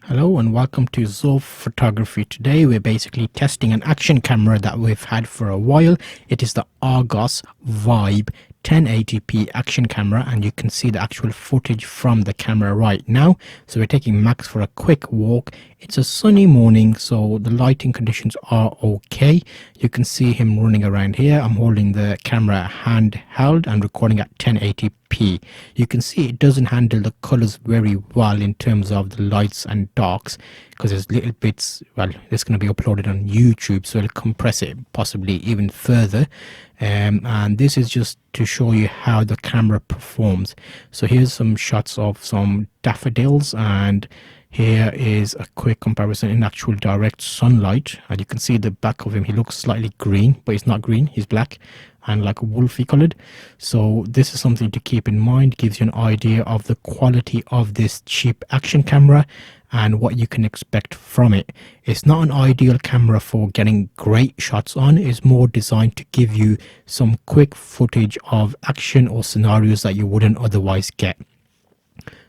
Hello and welcome to Zulf Photography. Today we're basically testing an action camera that we've had for a while. It is the Argos Vibe 1080p action camera, and you can see the actual footage from the camera right now. So we're taking Max for a quick walk. It's a sunny morning, so the lighting conditions are okay. You can see him running around here. I'm holding the camera handheld and recording at 1080p. You can see it doesn't handle the colors very well in terms of the lights and darks, because there's little bits, well, it's going to be uploaded on YouTube, so it'll compress it possibly even further. And this is just to show you how the camera performs. So here's some shots of some daffodils, and here is a quick comparison in actual direct sunlight, and you can see the back of him. He looks slightly green, but he's not green, he's black and like a wolfy colored. So this is something to keep in mind. Gives you an idea of the quality of this cheap action camera and what you can expect from it. It's not an ideal camera for getting great shots on. It's more designed to give you some quick footage of action or scenarios that you wouldn't otherwise get.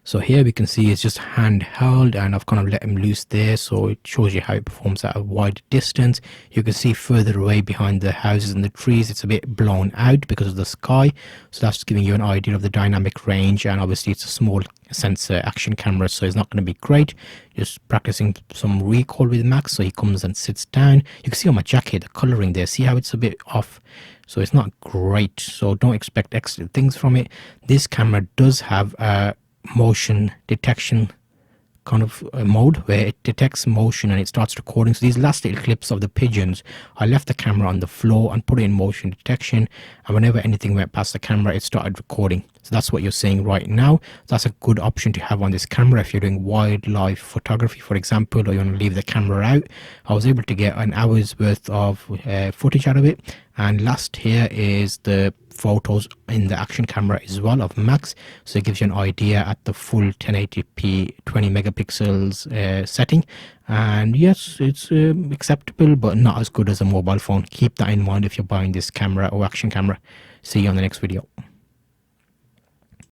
So here we can see it's just handheld, and I've kind of let him loose there, so it shows you how it performs at a wide distance. You can see further away behind the houses and the trees, it's a bit blown out because of the sky. So that's giving you an idea of the dynamic range, and obviously it's a small sensor action camera, so it's not going to be great. Just practicing some recoil with Max. So he comes and sits down. You can see on my jacket the coloring there, see how it's a bit off, so it's not great. So don't expect excellent things from it. This camera does have a motion detection kind of mode where it detects motion and it starts recording. So these last little clips of the pigeons, I left the camera on the floor and put it in motion detection, and whenever anything went past the camera it started recording. So that's what you're seeing right now. That's a good option to have on this camera if you're doing wildlife photography, for example, or you want to leave the camera out. I was able to get an hour's worth of footage out of it. And last here is the photos in the action camera as well of Max, so it gives you an idea at the full 1080p 20 megapixels setting. And yes, it's acceptable, but not as good as a mobile phone. Keep that in mind if you're buying this camera or action camera. See you on the next video.